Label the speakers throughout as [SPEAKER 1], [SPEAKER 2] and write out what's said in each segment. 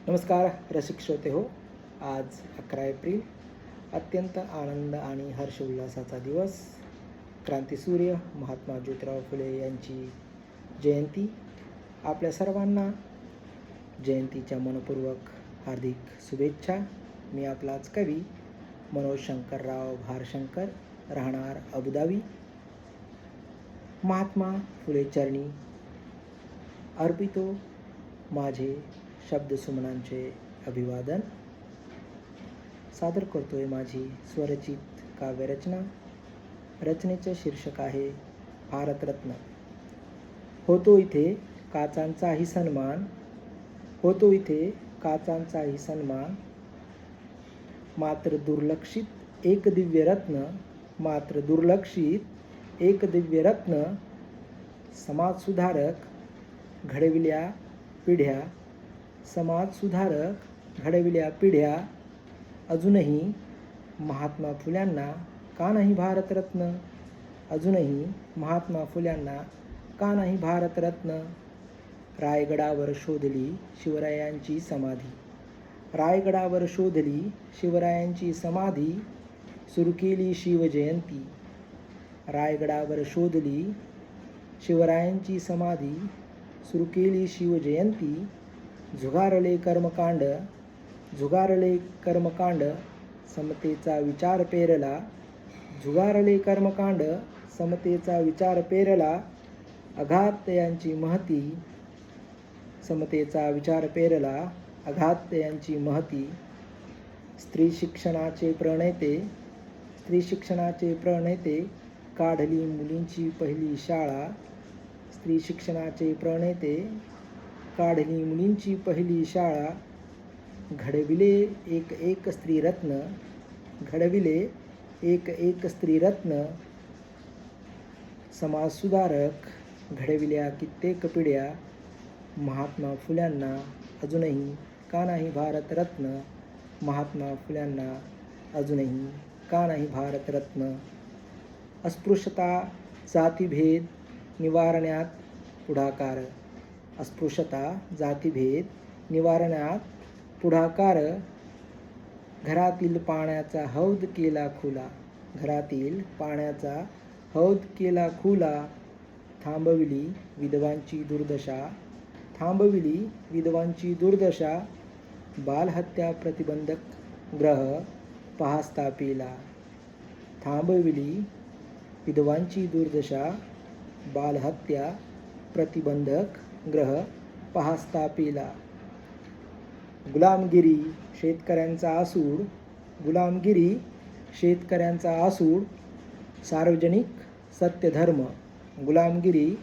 [SPEAKER 1] नमस्कार रसिक श्रोते हो. आज 11 एप्रिल अत्यंत आनंद आणि हर्ष उल्हासाचा दिवस. क्रांतीसूर्य महात्मा ज्योतिराव फुले यांची जयंती. आपल्या सर्वांना जयंतीच्या मनपूर्वक हार्दिक शुभेच्छा. मी आपलाच कवी मनोज शंकरराव भारशंकर, राहणार अबुधाबी. महात्मा फुले चरणी अर्पितो माझे शब्दसुमनांचे अभिवादन. सादर करतोय माझी स्वरचित काव्यरचना. रचनेचे शीर्षक आहे भारतरत्न. होतो इथे काचांचाही सन्मान, होतो इथे काचांचाही सन्मान, मात्र दुर्लक्षित एक दिव्य रत्न, मात्र दुर्लक्षित एक दिव्य रत्न, समाजसुधारक घडविल्या पिढ्या, समाजसुधारक घडविल्या पिढ्या, अजूनही महात्मा फुल्यांना का नाही भारतरत्न, अजूनही महात्मा फुल्यांना का नाही भारतरत्न. रायगडावर शोधली शिवरायांची समाधी, रायगडावर शोधली शिवरायांची समाधी, सुरू केली शिवजयंती, रायगडावर शोधली शिवरायांची समाधी, सुरू केली शिवजयंती. झुगारले कर्मकांड, झुगारले कर्मकांड, समतेचा विचार पेरला, झुगारले कर्मकांड, समतेचा विचार पेरला, अघात यांची महती, समतेचा विचार पेरला, अघात यांची महती. स्त्री शिक्षणाचे प्रणेते, स्त्री शिक्षणाचे प्रणेते, काढली मुलींची पहिली शाळा, स्त्री शिक्षणाचे प्रणेते, काढली मुलींची पहिली शाळा, घडविले एक एक स्त्रीरत्न, घडविले एक एक स्त्रीरत्न, समाजसुधारक घडविल्या कित्येक पिढ्या, महात्मा फुल्यांना अजूनही का नाही भारतरत्न, महात्मा फुल्यांना अजूनही का नाही भारतरत्न. अस्पृश्यता जातीभेद निवारण्यात पुढाकार, अस्पृश्यता जातीभेद निवारण्यात पुढाकार, घरातील पाण्याचा हौद केला खुला, घरातील पाण्याचा हौद केला खुला, थांबविली विधवांची दुर्दशा, थांबविली विधवांची दुर्दशा, बालहत्या प्रतिबंधक ग्रह पहा स्थापिला, थांबविली विधवांची दुर्दशा, बालहत्या प्रतिबंधक ग्रह पहा स्थापिला. गुलामगिरी शेतकऱ्यांचा आसूड, गुलामगिरी शेतकऱ्यांचा आसूड, सार्वजनिक सत्यधर्म, गुलामगिरी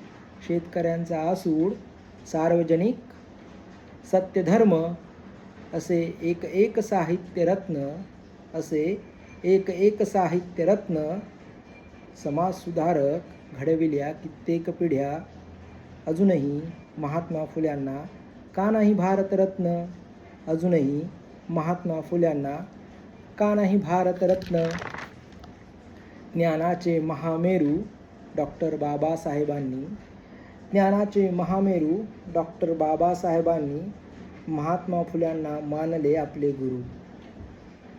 [SPEAKER 1] शेतकऱ्यांचा आसूड, सार्वजनिक सत्यधर्म, असे एक एक साहित्यरत्न, असे एक एक साहित्यरत्न, समाजसुधारक घडविल्या कित्येक पिढ्या, अजूनही महात्मा फुल्यांना का नाही भारतरत्न, अजूनही महात्मा फुल्यांना का नाही भारतरत्न. ज्ञानाचे महामेरू डॉक्टर बाबासाहेबांनी, ज्ञानाचे महामेरू डॉक्टर बाबासाहेबांनी महात्मा फुल्यांना मानले आपले गुरु,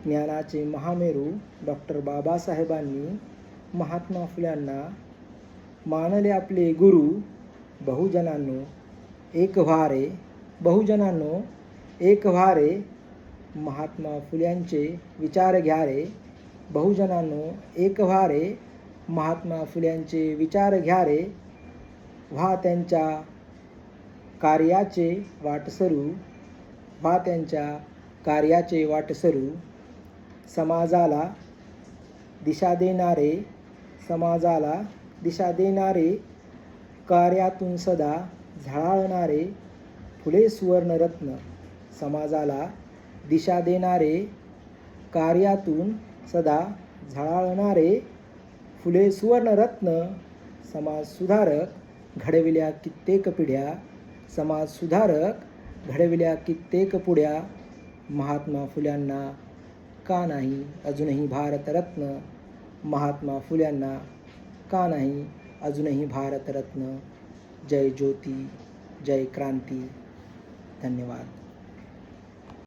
[SPEAKER 1] ज्ञानाचे महामेरू डॉक्टर बाबासाहेबांनी महात्मा फुल्यांना मानले आपले गुरु. बहुजनांनो एक व्हा रे, बहुजनांनो एक व्हा रे, महात्मा फुल्यांचे विचार घ्या रे, बहुजनांनो एक व्हा रे, महात्मा फुल्यांचे विचार घ्या रे. व्हा त्यांच्या कार्याचे वाटसरू, व्हा त्यांच्या कार्याचे वाटसरू, समाजाला दिशा देणारे, समाजाला दिशा देणारे, कार्यातून सदा झळाळणारे फुले सुवर्णरत्न, समाजाला दिशा देणारे, कार्यातून सदा झळाळणारे फुले सुवर्णरत्न, समाजसुधारक घडविल्या कित्येक पिढ्या, समाजसुधारक घडविल्या कित्येक पुढ्या, महात्मा फुल्यांना का नाही अजूनही भारतरत्न, महात्मा फुल्यांना का नाही अजूनही भारतरत्न. जय ज्योती, जय क्रांती. धन्यवाद.